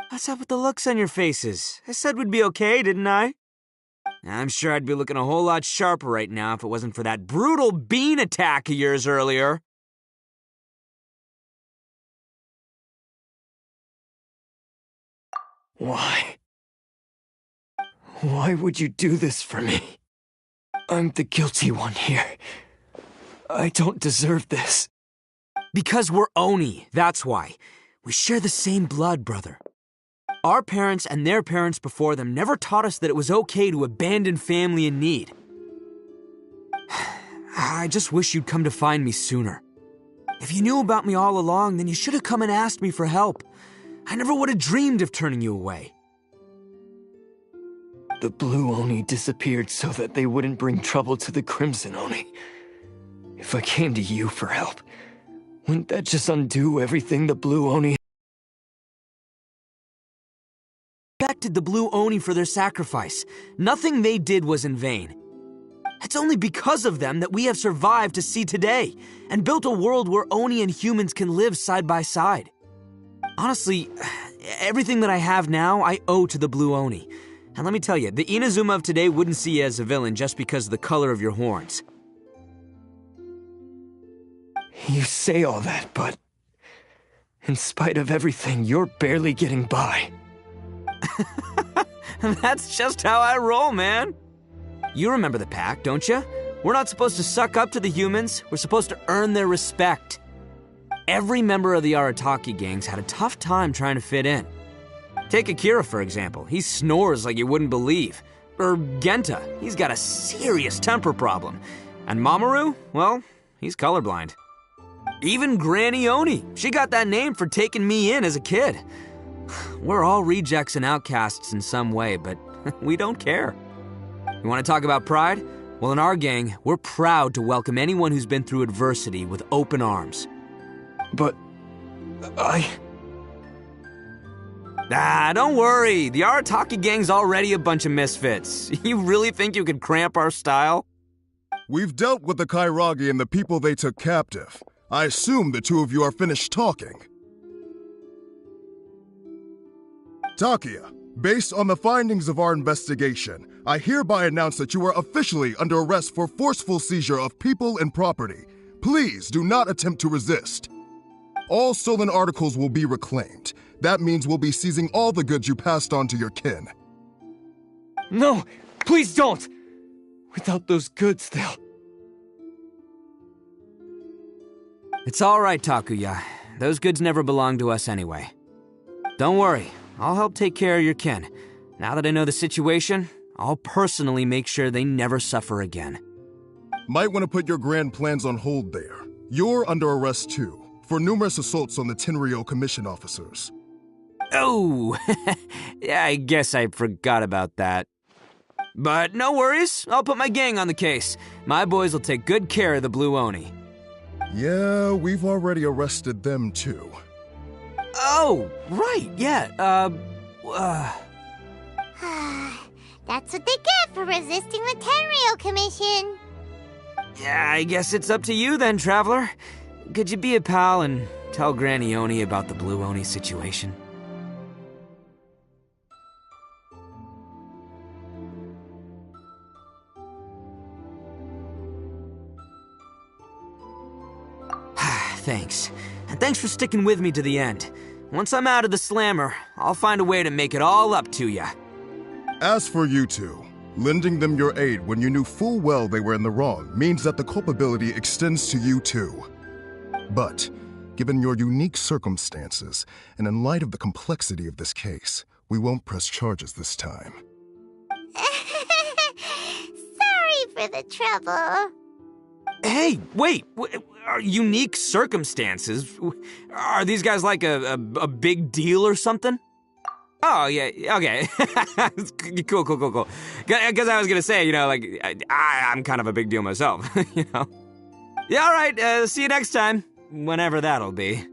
What's up with the looks on your faces? I said we'd be okay, didn't I? I'm sure I'd be looking a whole lot sharper right now if it wasn't for that brutal bean attack of yours earlier. Why? Why would you do this for me? I'm the guilty one here. I don't deserve this. Because we're Oni, that's why. We share the same blood, brother. Our parents and their parents before them never taught us that it was okay to abandon family in need. I just wish you'd come to find me sooner. If you knew about me all along, then you should have come and asked me for help. I never would have dreamed of turning you away. The Blue Oni disappeared so that they wouldn't bring trouble to the Crimson Oni. If I came to you for help, wouldn't that just undo everything the Blue Oni Respected the Blue Oni for their sacrifice. Nothing they did was in vain. It's only because of them that we have survived to see today, and built a world where Oni and humans can live side by side. Honestly, everything that I have now, I owe to the Blue Oni. And let me tell you, the Inazuma of today wouldn't see you as a villain just because of the color of your horns. You say all that, but in spite of everything, you're barely getting by. That's just how I roll, man. You remember the pact, don't you? We're not supposed to suck up to the humans. We're supposed to earn their respect. Every member of the Arataki gangs had a tough time trying to fit in. Take Akira, for example. He snores like you wouldn't believe. Or Genta. He's got a serious temper problem. And Mamoru, well, he's colorblind. Even Granny Oni. She got that name for taking me in as a kid. We're all rejects and outcasts in some way, but we don't care. You want to talk about pride? Well, in our gang, we're proud to welcome anyone who's been through adversity with open arms. But don't worry. The Arataki gang's already a bunch of misfits. You really think you could cramp our style? We've dealt with the Kairagi and the people they took captive. I assume the two of you are finished talking. Takuya, based on the findings of our investigation, I hereby announce that you are officially under arrest for forceful seizure of people and property. Please do not attempt to resist. All stolen articles will be reclaimed. That means we'll be seizing all the goods you passed on to your kin. No, please don't! Without those goods, they'll... It's all right, Takuya. Those goods never belonged to us anyway. Don't worry. I'll help take care of your kin. Now that I know the situation, I'll personally make sure they never suffer again. Might want to put your grand plans on hold there. You're under arrest too, for numerous assaults on the Tenryo Commission officers. Oh, yeah, I guess I forgot about that. But no worries, I'll put my gang on the case. My boys will take good care of the Blue Oni. Yeah, we've already arrested them too. Oh, right, yeah, That's what they get for resisting the Tenryo Commission. Yeah, I guess it's up to you then, Traveler. Could you be a pal and tell Granny Oni about the Blue Oni situation? Thanks. And thanks for sticking with me to the end. Once I'm out of the slammer, I'll find a way to make it all up to ya. As for you two, lending them your aid when you knew full well they were in the wrong means that the culpability extends to you too. But, given your unique circumstances, and in light of the complexity of this case, we won't press charges this time. Sorry for the trouble. Hey, wait! Unique circumstances? Are these guys like a big deal or something? Oh, yeah, okay. Cool. Because I was gonna say, you know, like, I'm kind of a big deal myself, you know? Yeah, all right, see you next time. Whenever that'll be.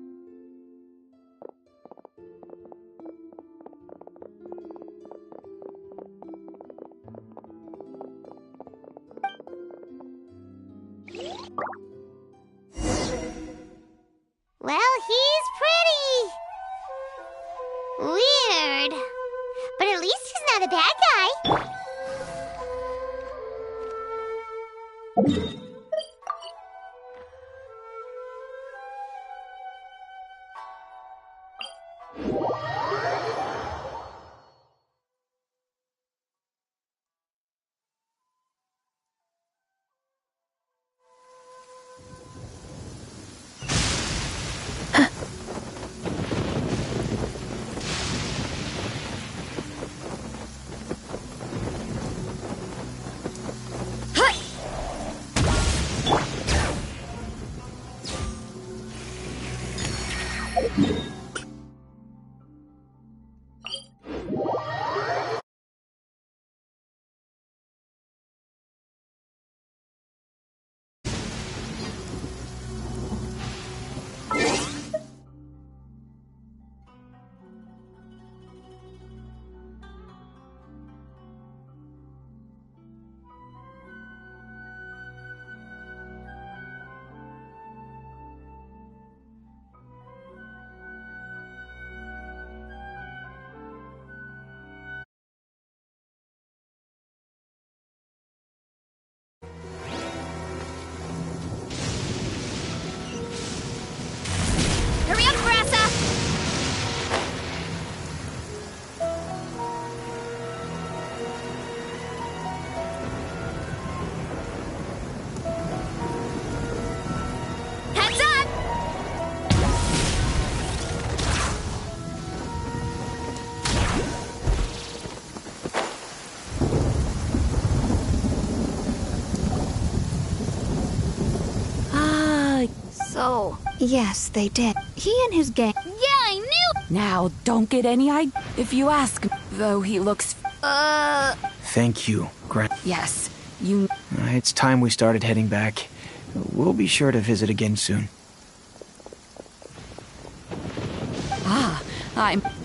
Well, he's pretty. Weird. But at least he's not a bad guy. Hurry up, Grassa! Heads up! So, yes, they did. He and his gang. Yeah, I knew! Now, don't get any idea. If you ask, though he looks. Thank you, Grant. Yes, you. It's time we started heading back. We'll be sure to visit again soon.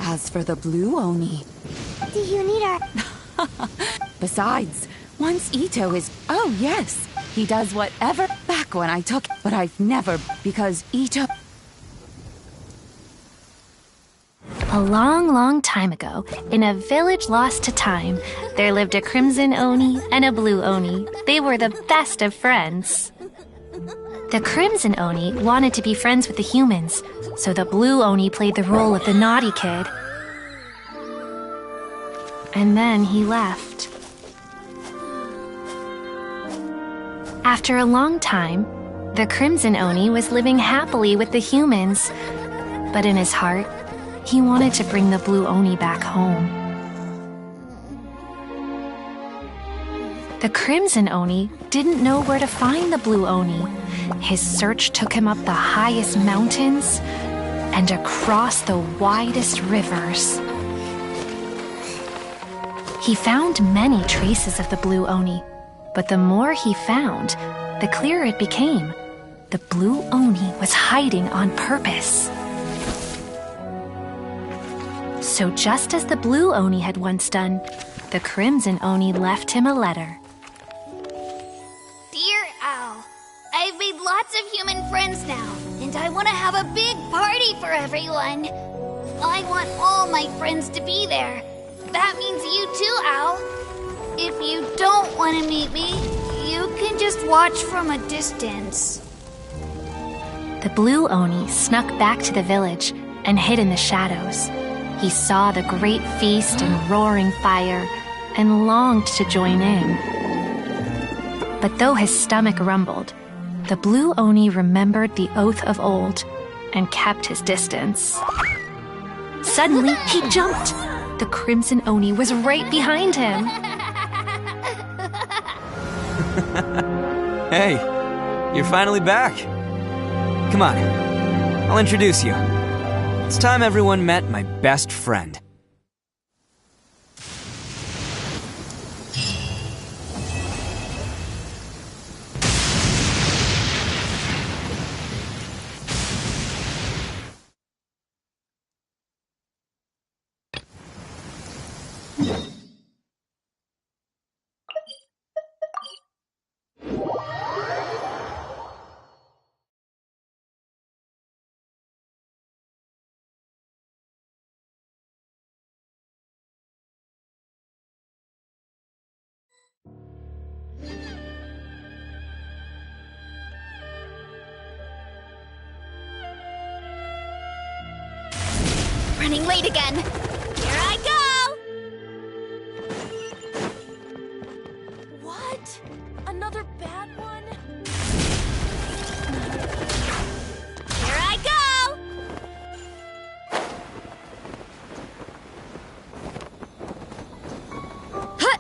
As for the Blue Oni. Do you need our... Besides, once Ito is. Oh, yes. He does whatever. Back when I took. But I've never. Because Ito. A long, long time ago, in a village lost to time, there lived a Crimson Oni and a Blue Oni. They were the best of friends. The Crimson Oni wanted to be friends with the humans, so the Blue Oni played the role of the naughty kid. And then he left. After a long time, the Crimson Oni was living happily with the humans, but in his heart, he wanted to bring the Blue Oni back home. The Crimson Oni didn't know where to find the Blue Oni. His search took him up the highest mountains, and across the widest rivers. He found many traces of the blue Oni, but the more he found, the clearer it became. The blue Oni was hiding on purpose. So just as the blue Oni had once done, the crimson Oni left him a letter. Dear Owl, I've made lots of human friends now, and I want to have a big party for everyone. I want all my friends to be there. That means you too, Owl. If you don't want to meet me, you can just watch from a distance. The blue Oni snuck back to the village and hid in the shadows. He saw the great feast and roaring fire and longed to join in. But though his stomach rumbled, the blue Oni remembered the oath of old and kept his distance. Suddenly, he jumped. The crimson Oni was right behind him. Hey, you're finally back. Come on, I'll introduce you. It's time everyone met my best friend. Running late again. Here I go! What? Another bad one? Here I go! Huh.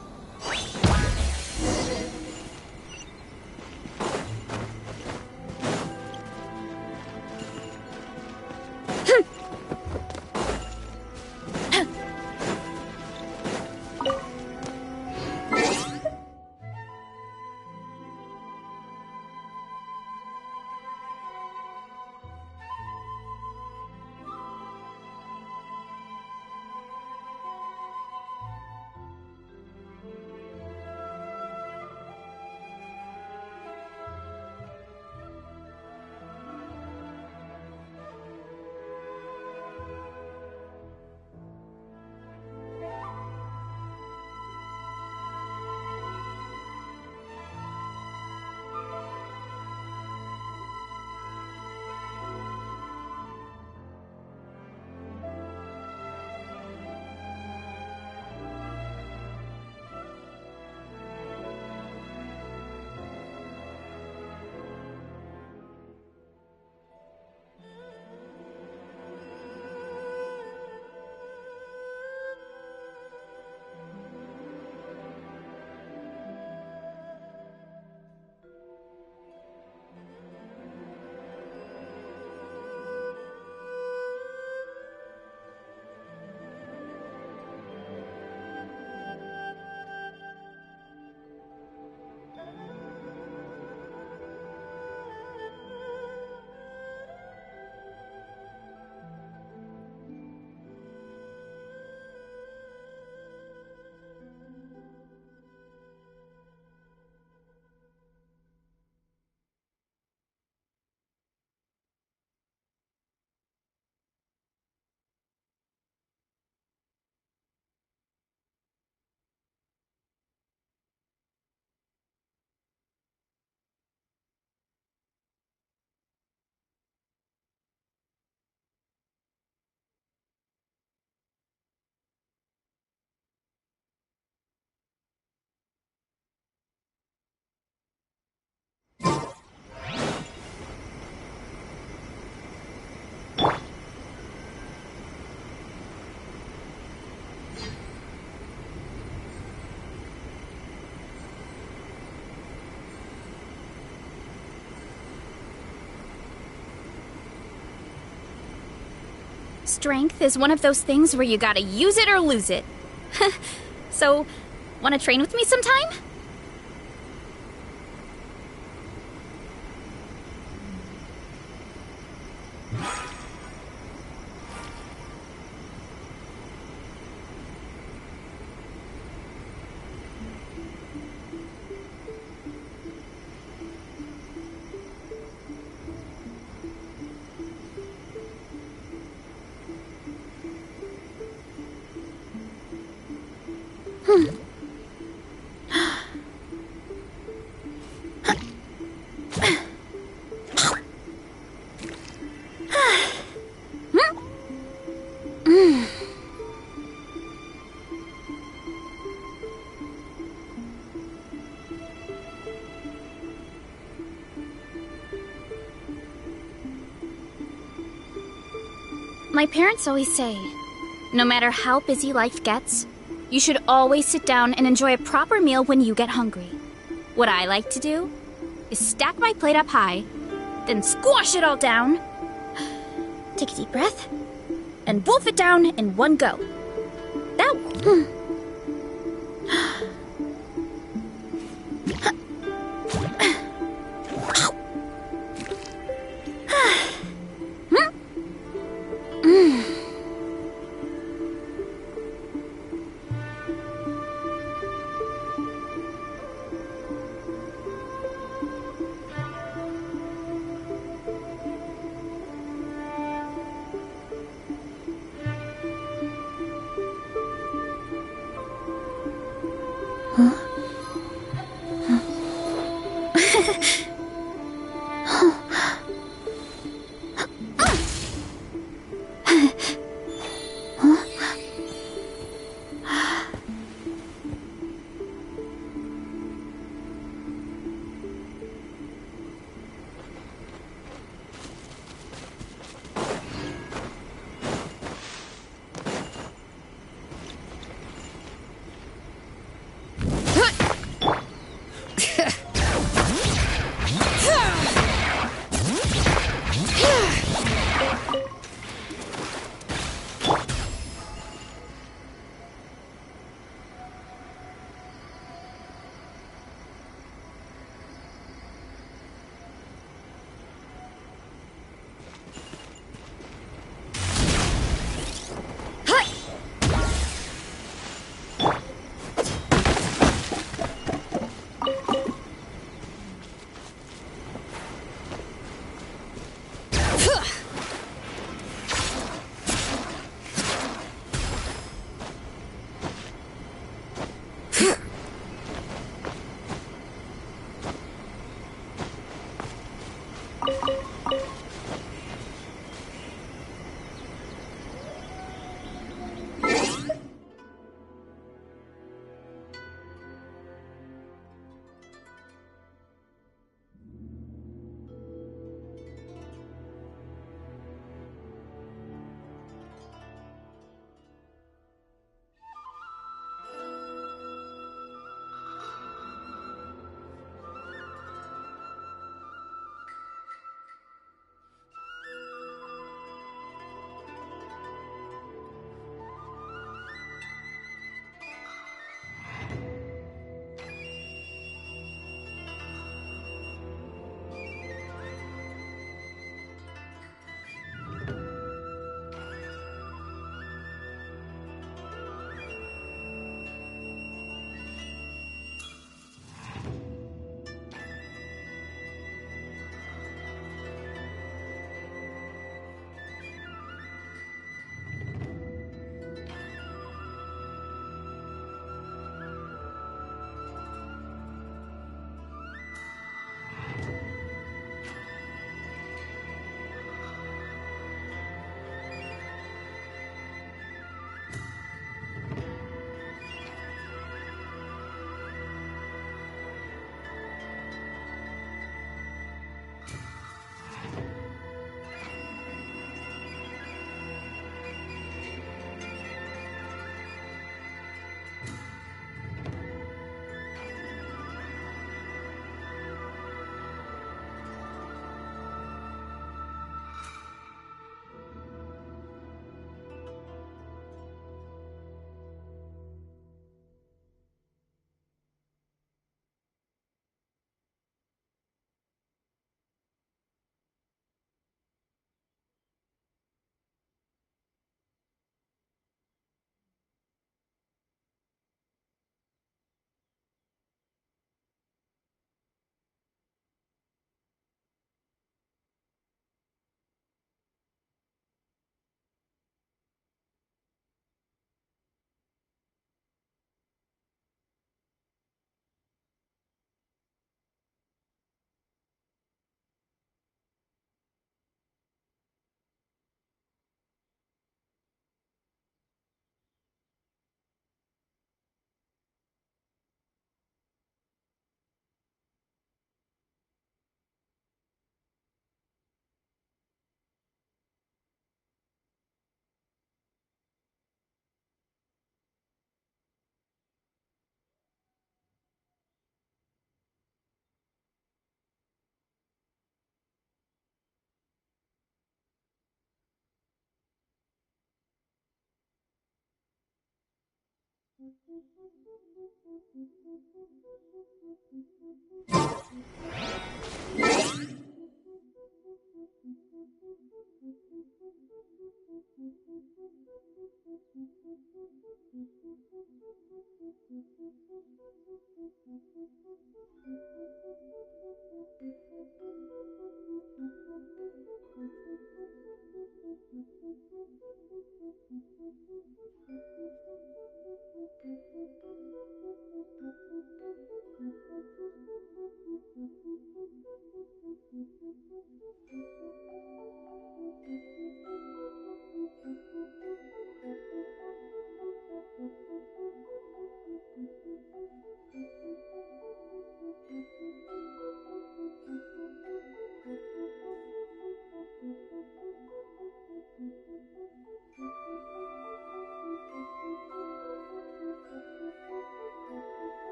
strength is one of those things where you gotta use it or lose it. So, wanna train with me sometime? My parents always say, no matter how busy life gets, you should always sit down and enjoy a proper meal when you get hungry. What I like to do is stack my plate up high, then squash it all down, take a deep breath, and wolf it down in one go. That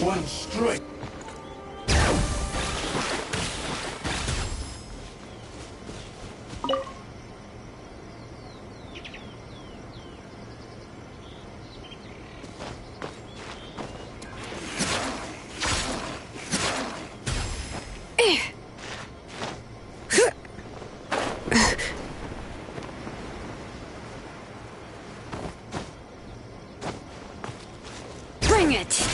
One strike. Bring it!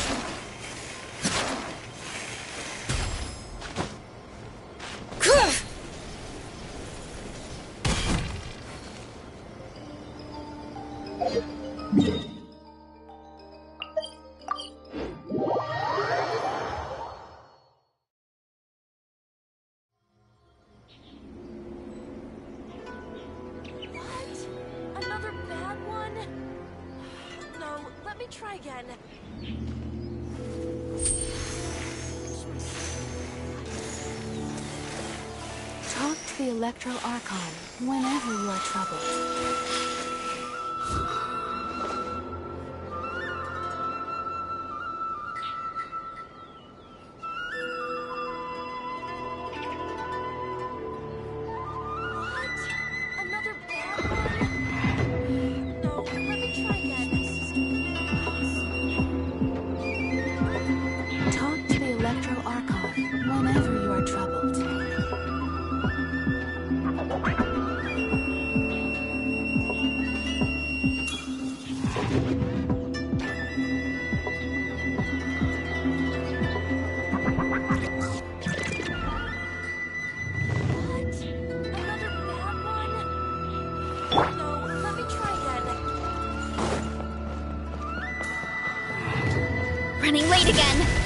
Another bad one? No, let me try again. Talk to the Electro Archon whenever you are troubled. Another bad one? No, let me try again. Talk to the Electro Archon whenever you are troubled. Another bad one? No, let me try again. Running late again!